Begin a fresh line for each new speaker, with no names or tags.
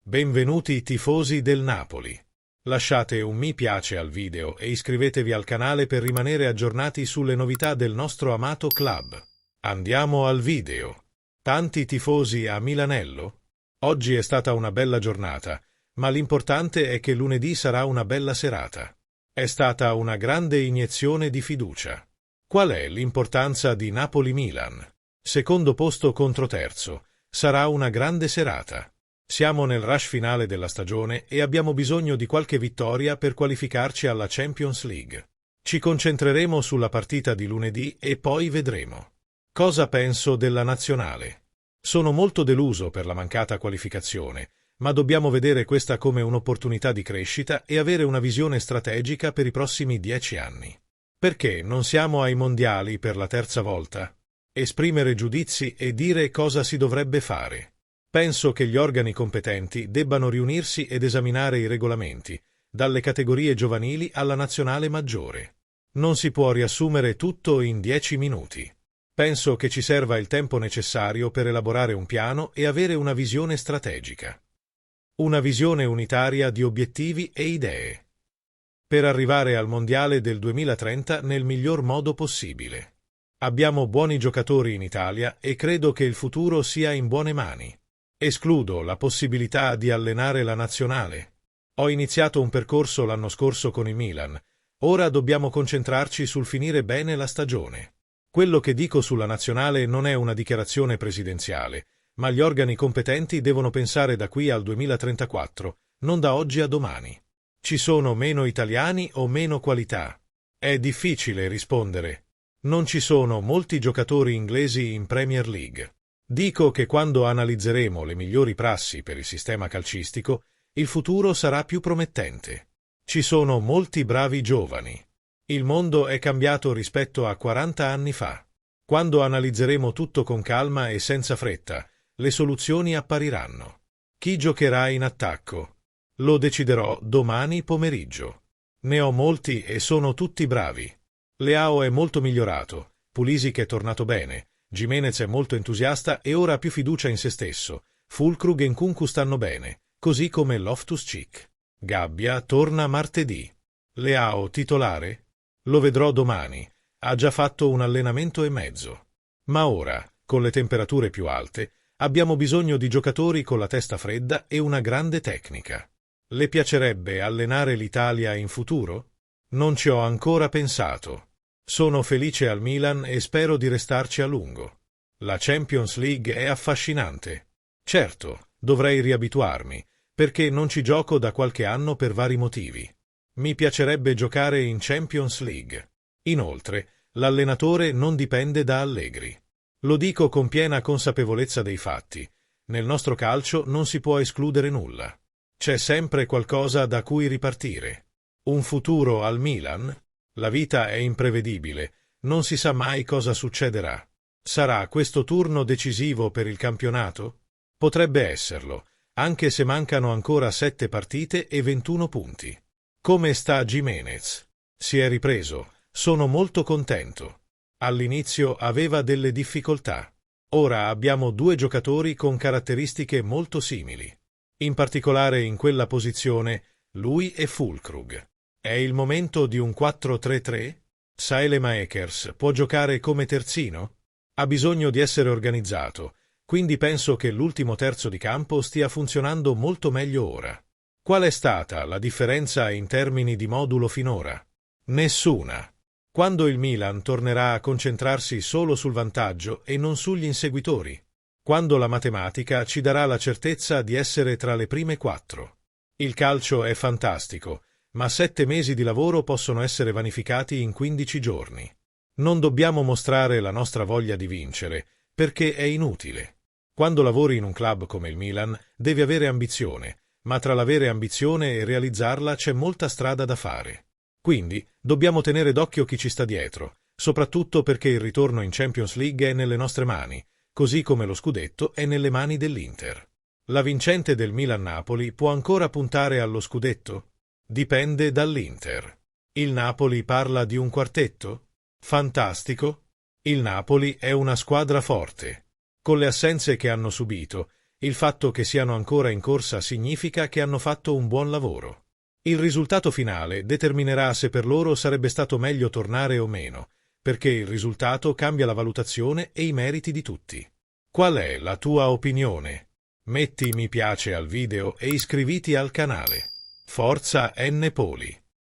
Benvenuti tifosi del Napoli. Lasciate un mi piace al video e iscrivetevi al canale per rimanere aggiornati sulle novità del nostro amato club. Andiamo al video. Tanti tifosi a Milanello? Oggi è stata una bella giornata, ma l'importante è che lunedì sarà una bella serata. È stata una grande iniezione di fiducia. Qual è l'importanza di Napoli-Milan? Secondo posto contro terzo. Sarà una grande serata. Siamo nel rush finale della stagione e abbiamo bisogno di qualche vittoria per qualificarci alla Champions League. Ci concentreremo sulla partita di lunedì e poi vedremo. Cosa penso della nazionale? Sono molto deluso per la mancata qualificazione, ma dobbiamo vedere questa come un'opportunità di crescita e avere una visione strategica per i prossimi 10 anni. Perché non siamo ai mondiali per la terza volta? Esprimere giudizi e dire cosa si dovrebbe fare. Penso che gli organi competenti debbano riunirsi ed esaminare i regolamenti, dalle categorie giovanili alla nazionale maggiore. Non si può riassumere tutto in 10 minuti. Penso che ci serva il tempo necessario per elaborare un piano e avere una visione strategica. Una visione unitaria di obiettivi e idee. Per arrivare al Mondiale del 2030 nel miglior modo possibile. Abbiamo buoni giocatori in Italia e credo che il futuro sia in buone mani. Escludo la possibilità di allenare la nazionale. Ho iniziato un percorso l'anno scorso con il Milan. Ora dobbiamo concentrarci sul finire bene la stagione. Quello che dico sulla nazionale non è una dichiarazione presidenziale, ma gli organi competenti devono pensare da qui al 2034, non da oggi a domani. Ci sono meno italiani o meno qualità? È difficile rispondere. Non ci sono molti giocatori inglesi in Premier League. Dico che quando analizzeremo le migliori prassi per il sistema calcistico, il futuro sarà più promettente. Ci sono molti bravi giovani. Il mondo è cambiato rispetto a 40 anni fa. Quando analizzeremo tutto con calma e senza fretta, le soluzioni appariranno. Chi giocherà in attacco? Lo deciderò domani pomeriggio. Ne ho molti e sono tutti bravi. Leao è molto migliorato, Pulisic è tornato bene, Gimenez è molto entusiasta e ora ha più fiducia in se stesso. Füllkrug e Nkunku stanno bene, così come Loftus-Cheek. Gabbia torna martedì. Leao titolare? Lo vedrò domani. Ha già fatto un allenamento e mezzo. Ma ora, con le temperature più alte, abbiamo bisogno di giocatori con la testa fredda e una grande tecnica. Le piacerebbe allenare l'Italia in futuro? Non ci ho ancora pensato. Sono felice al Milan e spero di restarci a lungo. La Champions League è affascinante. Certo, dovrei riabituarmi, perché non ci gioco da qualche anno per vari motivi. Mi piacerebbe giocare in Champions League. Inoltre, l'allenatore non dipende da Allegri. Lo dico con piena consapevolezza dei fatti. Nel nostro calcio non si può escludere nulla. C'è sempre qualcosa da cui ripartire. Un futuro al Milan? La vita è imprevedibile, non si sa mai cosa succederà. Sarà questo turno decisivo per il campionato? Potrebbe esserlo, anche se mancano ancora 7 partite e 21 punti. Come sta Gimenez? Si è ripreso, sono molto contento. All'inizio aveva delle difficoltà. Ora abbiamo 2 giocatori con caratteristiche molto simili. In particolare in quella posizione, lui e Füllkrug. È il momento di un 4-3-3? Saelemaekers può giocare come terzino? Ha bisogno di essere organizzato, quindi penso che l'ultimo terzo di campo stia funzionando molto meglio ora. Qual è stata la differenza in termini di modulo finora? Nessuna. Quando il Milan tornerà a concentrarsi solo sul vantaggio e non sugli inseguitori? Quando la matematica ci darà la certezza di essere tra le prime 4? Il calcio è fantastico, ma 7 mesi di lavoro possono essere vanificati in 15 giorni. Non dobbiamo mostrare la nostra voglia di vincere, perché è inutile. Quando lavori in un club come il Milan, devi avere ambizione, ma tra l'avere ambizione e realizzarla c'è molta strada da fare. Quindi, dobbiamo tenere d'occhio chi ci sta dietro, soprattutto perché il ritorno in Champions League è nelle nostre mani, così come lo scudetto è nelle mani dell'Inter. La vincente del Milan-Napoli può ancora puntare allo scudetto? Dipende dall'Inter. Il Napoli parla di un quartetto? Fantastico. Il Napoli è una squadra forte. Con le assenze che hanno subito, Il fatto che siano ancora in corsa significa che hanno fatto un buon lavoro. Il risultato finale determinerà se per loro sarebbe stato meglio tornare o meno, perché il risultato cambia la valutazione e i meriti di tutti. Qual è la tua opinione? Metti mi piace al video e iscriviti al canale. Forza N Poli!